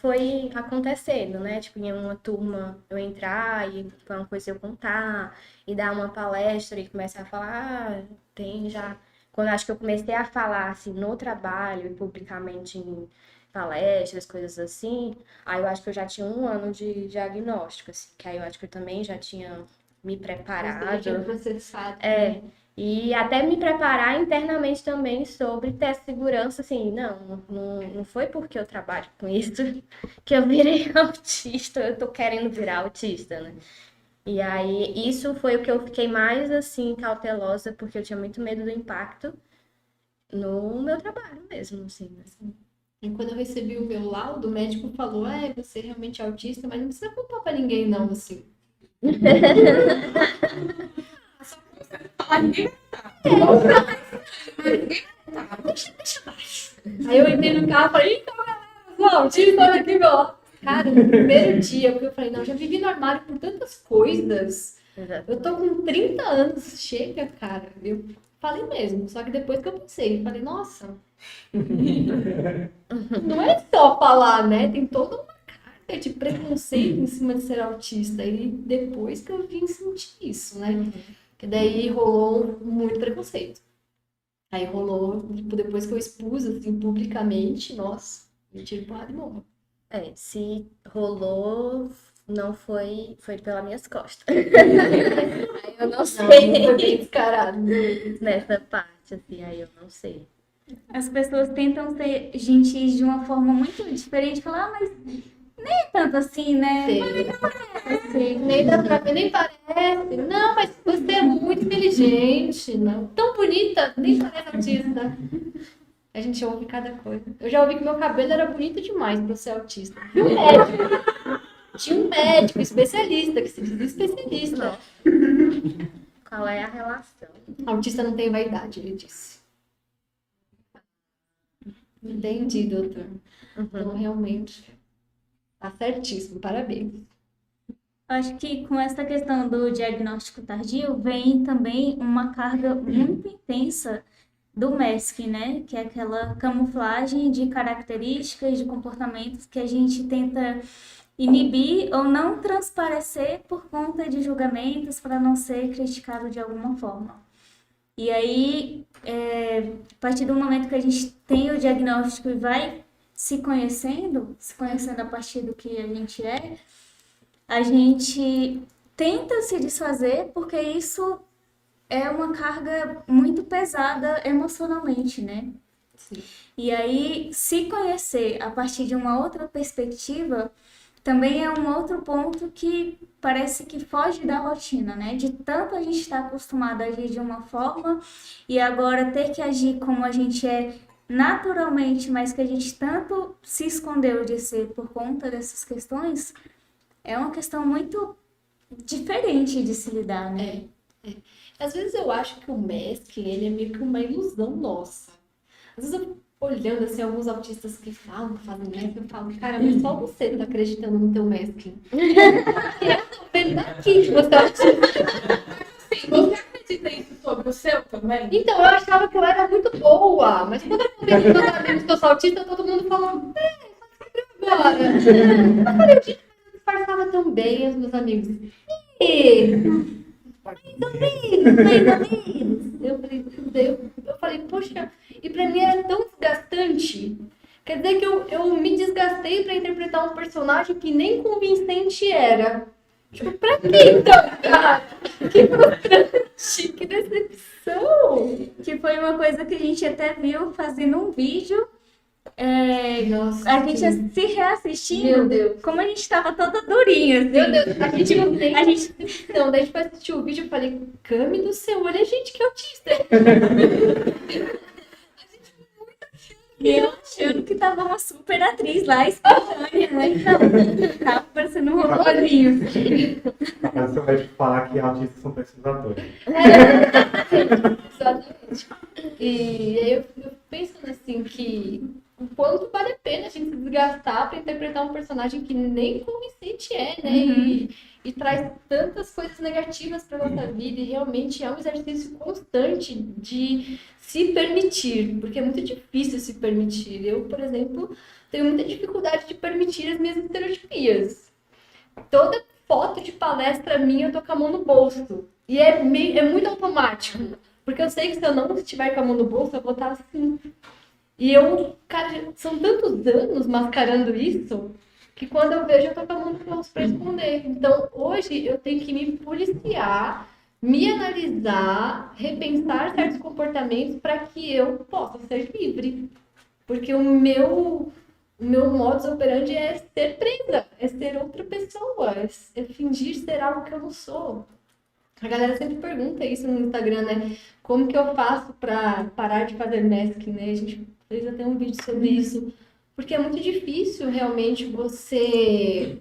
foi acontecendo, né? Tipo, em uma turma eu entrar e foi uma coisa eu contar, e dar uma palestra e começar a falar, tem já. Quando eu acho que eu comecei a falar, assim, no trabalho e publicamente em palestras, coisas assim, aí eu acho que eu já tinha um ano de diagnóstico, assim, que aí eu acho que eu também já tinha me Você já preparado. tinha processado. É, e até me preparar internamente também sobre ter segurança, assim, não foi porque eu trabalho com isso que eu virei autista, eu tô querendo virar autista, né? E aí, isso foi o que eu fiquei mais, assim, cautelosa, porque eu tinha muito medo do impacto no meu trabalho mesmo, assim, né? E quando eu recebi o meu laudo, o médico falou, você realmente é autista, mas não precisa contar pra ninguém, não, assim. deixa abaixo. Aí eu entrei no carro e falei, então, galera, não, tira isso aqui, meu. Cara, no primeiro dia, porque eu falei, não, já vivi no armário por tantas coisas. Exato. Eu tô com 30 anos, chega, cara. Eu falei mesmo, só que depois que eu pensei, falei, nossa, não é só falar, né? Tem toda uma carga de preconceito em cima de ser autista. E depois que eu vim sentir isso, né? Que daí rolou muito preconceito. Aí rolou, tipo, depois que eu expus, assim, publicamente, nossa, me tiro porrada e morro. Se rolou, não foi pelas minhas costas. Aí eu não Não, sei foi bem descarado. nessa parte, assim, aí eu não sei. As pessoas tentam ser gentis de uma forma muito diferente, falar, mas nem é tanto assim, né? Nem dá pra ver, nem parece. Não, mas você é muito inteligente, não. Tão bonita, nem parece autista. A gente ouve cada coisa. Eu já ouvi que meu cabelo era bonito demais pra eu ser autista. Tinha um médico especialista, que se diz especialista. Qual é a relação? Autista não tem vaidade, ele disse. Entendi, doutor. Então, realmente, tá certíssimo. Parabéns. Acho que com essa questão do diagnóstico tardio vem também uma carga muito intensa do MESC, né? Que é aquela camuflagem de características, de comportamentos que a gente tenta inibir ou não transparecer por conta de julgamentos para não ser criticado de alguma forma. E aí, a partir do momento que a gente tem o diagnóstico e vai se conhecendo a partir do que a gente é, a gente tenta se desfazer porque isso é uma carga muito pesada emocionalmente, né? Sim. E aí, se conhecer a partir de uma outra perspectiva também é um outro ponto que parece que foge da rotina, né? De tanto a gente estar acostumado a agir de uma forma e agora ter que agir como a gente é naturalmente, mas que a gente tanto se escondeu de ser por conta dessas questões, é uma questão muito diferente de se lidar, né? Às vezes eu acho que o MESC, ele é meio que uma ilusão nossa. Às vezes eu olhando assim alguns autistas que falam, que fazem MESC, eu falo, cara, mas só você tá acreditando no teu MESC. Eu tô vendo daqui que você é autista. Sim, você acredita isso sobre o seu também? Então, eu achava que eu era muito boa, mas quando eu contei pros meus amigos que eu sou autista, todo mundo falou, agora. Eu falei, gente, mas eu disfarçava tão bem, os meus amigos. Mais ou menos. Eu falei, poxa, e pra mim era tão desgastante. Quer dizer que eu me desgastei pra interpretar um personagem que nem convincente era. Tipo, pra que então, cara? Que frustrante, que decepção. Que foi uma coisa que a gente até viu fazendo um vídeo. Nossa, A gente se reassistindo, meu Deus. como a gente tava toda durinha, assim. Meu Deus, a gente não tem. A gente Não, daí a gente foi assistir o vídeo e falei, Cami do céu, olha a gente que é autista. E eu achando que tava uma super atriz lá, espontânea, né? Não, tava parecendo um robôzinho. Mas você vai falar que autistas são pesquisadores. Exatamente. E aí eu penso assim que o quanto vale a pena a gente se desgastar para interpretar um personagem que nem convincente é, né? E traz tantas coisas negativas para nossa vida e realmente é um exercício constante de se permitir, porque é muito difícil se permitir. Eu, por exemplo, tenho muita dificuldade de permitir as minhas estereotipias. Toda foto de palestra minha eu tô com a mão no bolso. E é muito automático. Porque eu sei que se eu não estiver com a mão no bolso, eu vou estar assim. E eu, cara, são tantos anos mascarando isso, que quando eu vejo, eu tô com a mão no bolso pra esconder. Então, hoje, eu tenho que me policiar, me analisar, repensar certos comportamentos para que eu possa ser livre. Porque o meu modus operandi é ser presa, é ser outra pessoa, é fingir ser algo que eu não sou. A galera sempre pergunta isso no Instagram, né? Como que eu faço para parar de fazer masking, né? A gente fez até um vídeo sobre isso. Porque é muito difícil realmente você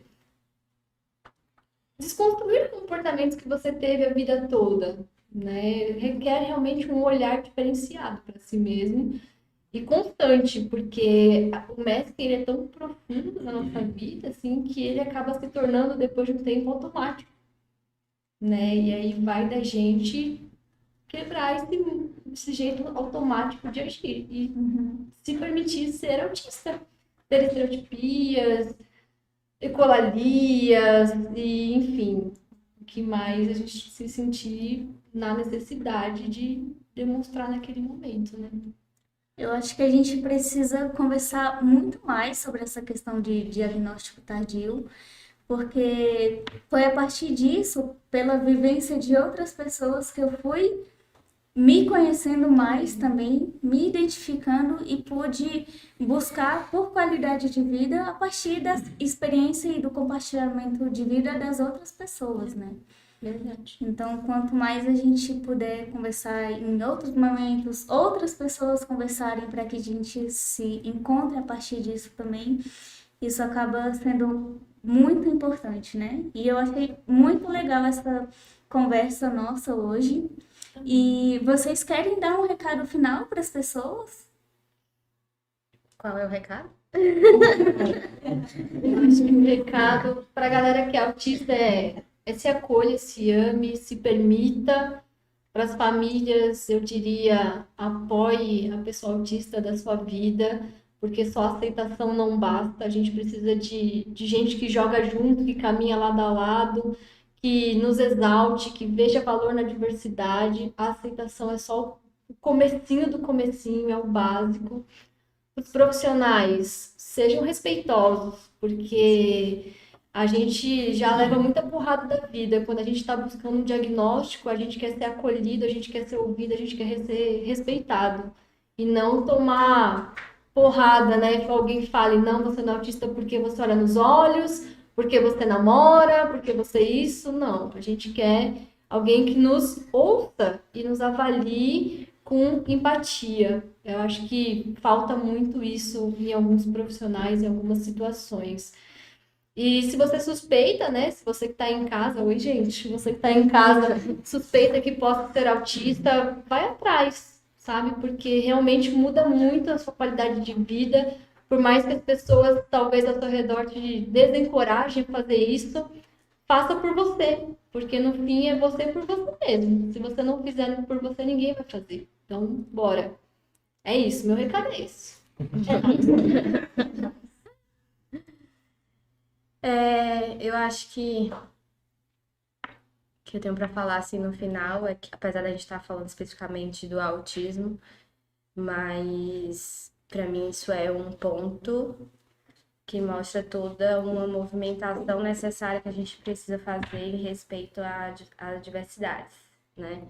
desconstruir comportamentos que você teve a vida toda, né? Requer realmente um olhar diferenciado para si mesmo e constante, porque o MESC ele é tão profundo na nossa vida, assim, que ele acaba se tornando, depois de um tempo, automático, né? E aí vai da gente quebrar esse jeito automático de agir e se permitir ser autista, ter estereotipias, ecolalias e, enfim, o que mais a gente se sentir na necessidade de demonstrar naquele momento, né? Eu acho que a gente precisa conversar muito mais sobre essa questão de diagnóstico tardio, porque foi a partir disso, pela vivência de outras pessoas, que eu fui me conhecendo mais também, me identificando e pude buscar por qualidade de vida a partir da experiência e do compartilhamento de vida das outras pessoas, né? Verdade. Então, quanto mais a gente puder conversar em outros momentos, outras pessoas conversarem para que a gente se encontre a partir disso também, isso acaba sendo muito importante, né? E eu achei muito legal essa conversa nossa hoje. E vocês querem dar um recado final para as pessoas? Qual é o recado? Eu acho que o recado para a galera que é autista é se acolha, se ame, se permita. Para as famílias, eu diria, apoie a pessoa autista da sua vida, porque só aceitação não basta. A gente precisa de gente que joga junto, que caminha lado a lado, que nos exalte, que veja valor na diversidade. A aceitação é só o comecinho do comecinho, é o básico. Os profissionais sejam respeitosos, porque a gente já leva muita porrada da vida. Quando a gente está buscando um diagnóstico, a gente quer ser acolhido, a gente quer ser ouvido, a gente quer ser respeitado. E não tomar porrada, né? Que alguém fale, não, você não é autista porque você olha nos olhos, porque você namora, porque você isso. Não, a gente quer alguém que nos ouça e nos avalie com empatia. Eu acho que falta muito isso em alguns profissionais, em algumas situações. E se você suspeita, né? Se você que está em casa, oi gente, você que está em casa, suspeita que possa ser autista, vai atrás, sabe? Porque realmente muda muito a sua qualidade de vida. Por mais que as pessoas, talvez ao seu redor, te desencorajem a fazer isso, faça por você, porque no fim é você por você mesmo. Se você não fizer por você, ninguém vai fazer. Então, bora. É isso, meu recado é esse. Eu acho que eu tenho para falar assim no final é que, apesar da gente estar falando especificamente do autismo, mas para mim isso é um ponto que mostra toda uma movimentação necessária que a gente precisa fazer em respeito às diversidades, né?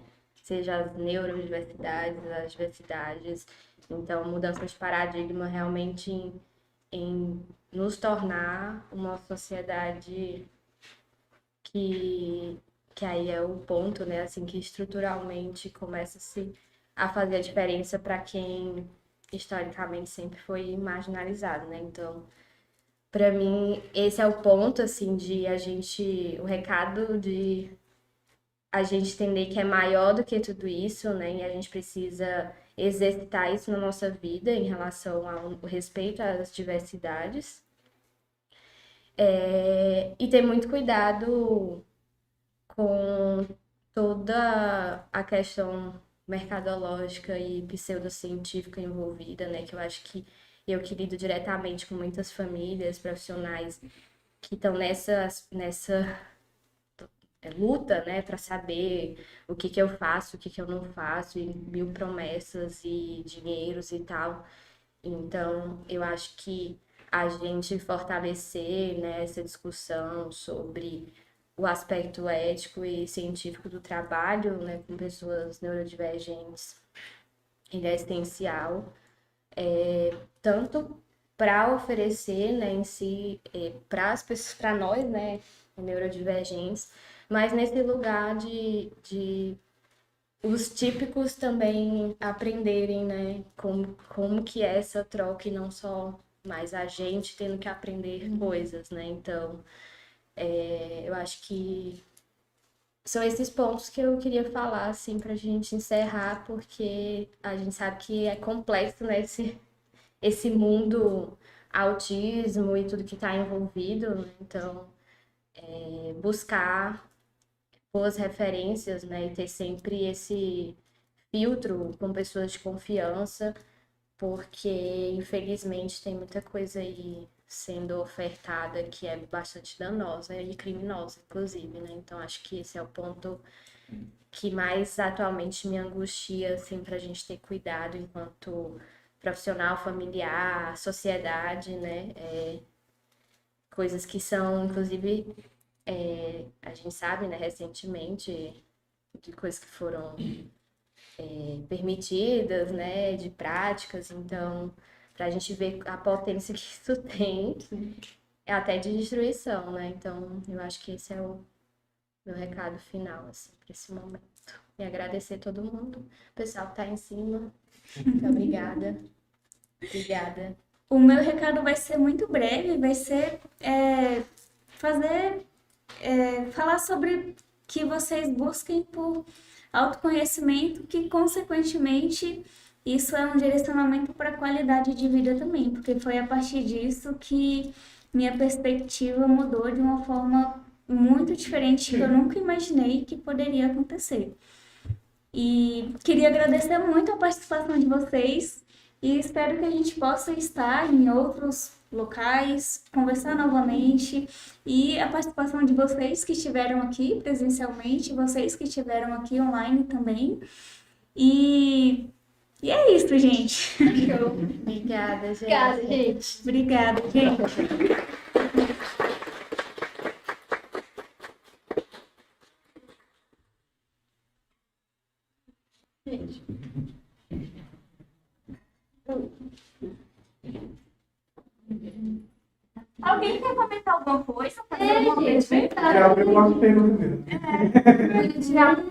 Seja as neurodiversidades, as diversidades. Então, mudança de paradigma realmente em nos tornar uma sociedade que aí é o ponto, né? Assim, que estruturalmente começa-se a fazer a diferença para quem historicamente sempre foi marginalizado, né? Então, para mim, esse é o ponto, assim, o recado de a gente entender que é maior do que tudo isso, né? E a gente precisa exercitar isso na nossa vida em relação ao respeito às diversidades. E ter muito cuidado com toda a questão mercadológica e pseudocientífica envolvida, né? Que eu acho que eu que lido diretamente com muitas famílias, profissionais que estão nessa luta, né, para saber o que que eu faço, o que que eu não faço, e mil promessas e dinheiros e tal. Então, eu acho que a gente fortalecer, né, essa discussão sobre o aspecto ético e científico do trabalho, né, com pessoas neurodivergentes, ele é essencial, tanto para oferecer, né, em si, para as pessoas, para nós, né, neurodivergentes, mas nesse lugar de os típicos também aprenderem, né, como que é essa troca e não só mais a gente tendo que aprender coisas, né? Então, eu acho que são esses pontos que eu queria falar, assim, pra gente encerrar, porque a gente sabe que é complexo, né, esse mundo autismo e tudo que está envolvido, né? Então, buscar boas referências, né, e ter sempre esse filtro com pessoas de confiança, porque infelizmente tem muita coisa aí sendo ofertada que é bastante danosa e criminosa, inclusive, né? Então acho que esse é o ponto que mais atualmente me angustia, assim, para a gente ter cuidado enquanto profissional, familiar, sociedade, né? Coisas que são, inclusive, a gente sabe, né, recentemente, de coisas que foram permitidas, né, de práticas, então, para a gente ver a potência que isso tem, é até de destruição, né? Então, eu acho que esse é o meu recado final, assim, para esse momento. E agradecer todo mundo, o pessoal que tá em cima. Muito obrigada. Obrigada. O meu recado vai ser muito breve, vai ser falar sobre que vocês busquem por autoconhecimento, que consequentemente isso é um direcionamento para a qualidade de vida também, porque foi a partir disso que minha perspectiva mudou de uma forma muito diferente que eu nunca imaginei que poderia acontecer. E queria agradecer muito a participação de vocês e espero que a gente possa estar em outros locais, conversar novamente, e a participação de vocês que estiveram aqui presencialmente, vocês que estiveram aqui online também. E é isso, gente. Obrigada, gente. Obrigada, gente. Obrigada, gente. Alguém quer comentar alguma coisa? Fazer alguma pergunta? Já abriu uma pergunta mesmo. Já